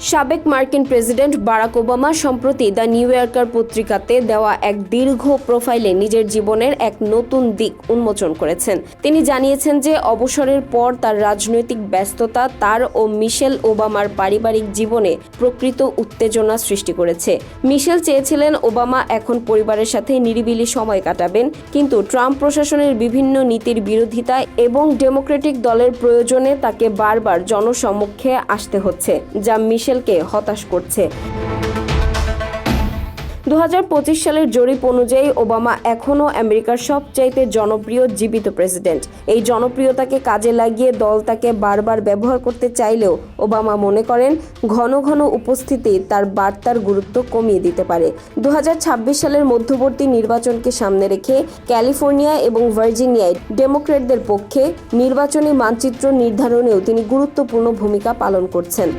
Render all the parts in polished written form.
সাবেক মার্কিন president Barack Obama সম্প্রতি দ্য নিউ ইয়র্কার পত্রিকাতে দেওয়া এক দীর্ঘ প্রোফাইলে নিজের জীবনের এক নতুন দিক উন্মোচন করেছেন। তিনি জানিয়েছেন যে অবসরের পর তার রাজনৈতিক ব্যস্ততা তার ও মিশেল ওবামার পারিবারিক জীবনে প্রকৃত উত্তেজনা সৃষ্টি করেছে। মিশেল চেয়েছিলেন ওবামা এখন পরিবারের সাথে নিরিবিলি সময় কাটাবেন, কিন্তু ট্রাম্প প্রশাসনের বিভিন্ন নীতির বিরোধিতা এবং ডেমোক্রেটিক দলের প্রয়োজনে তাকে বারবার জনসম্মুখে আসতে হচ্ছে, যা মিশেলকে হতাশ করছে। 2025 সালের জরিপ অনুযায়ী ওবামা এখনও আমেরিকার সবচাইতে জনপ্রিয় জীবিত প্রেসিডেন্ট। এই জনপ্রিয়তাকে কাজে লাগিয়ে দল তাকে বারবার ব্যবহার করতে চাইলেও ওবামা মনে করেন ঘন ঘন উপস্থিতি তার বার্তার গুরুত্ব কমিয়ে দিতে পারে। 2026 সালের মধ্যবর্তী নির্বাচনকে সামনে রেখে ক্যালিফোর্নিয়া এবং ভার্জিনিয়ায় ডেমোক্র্যাটদের পক্ষে নির্বাচনী মানচিত্র নির্ধারণেও তিনি গুরুত্বপূর্ণ ভূমিকা পালন করছেন।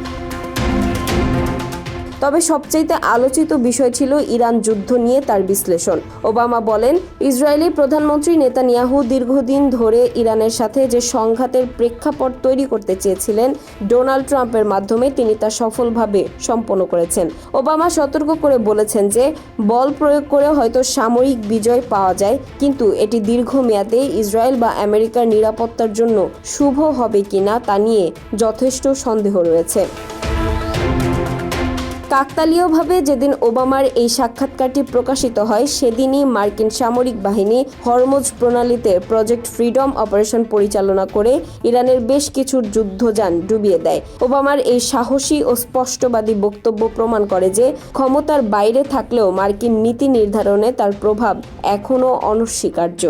তবে সবচেয়ে আলোচিত বিষয় ছিল ইরান যুদ্ধ নিয়ে তার বিশ্লেষণ। ওবামা বলেন, ইসরায়েলি প্রধানমন্ত্রী নেতানিয়াহু দীর্ঘদিন ধরে ইরানের সাথে যে সংঘাতের প্রেক্ষাপট তৈরি করতে চেয়েছিলেন, ডোনাল্ড ট্রাম্পের মাধ্যমে তিনি তা সফলভাবে সম্পন্ন করেছেন। ওবামা সতর্ক করে বলেছেন যে বল প্রয়োগ করে হয়তো সামরিক বিজয় পাওয়া যায়, কিন্তু এটি দীর্ঘমেয়াদে ইসরায়েল বা আমেরিকার নিরাপত্তার জন্য শুভ হবে কিনা তা নিয়ে যথেষ্ট সন্দেহ রয়েছে। কাকতালীয়ভাবে যেদিন ওবামার এই সাক্ষাৎকারটি প্রকাশিত হয়, সেদিনই মার্কিন সামরিক বাহিনী হরমুজ প্রণালীতে প্রজেক্ট ফ্রিডম অপারেশন পরিচালনা করে ইরানের বেশ কিছু যুদ্ধযান ডুবিয়ে দেয়। ওবামার এই সাহসী ও স্পষ্টবাদী বক্তব্য প্রমাণ করে যে ক্ষমতার বাইরে থাকলেও মার্কিন নীতি নির্ধারণে তার প্রভাব এখনও অনস্বীকার্য।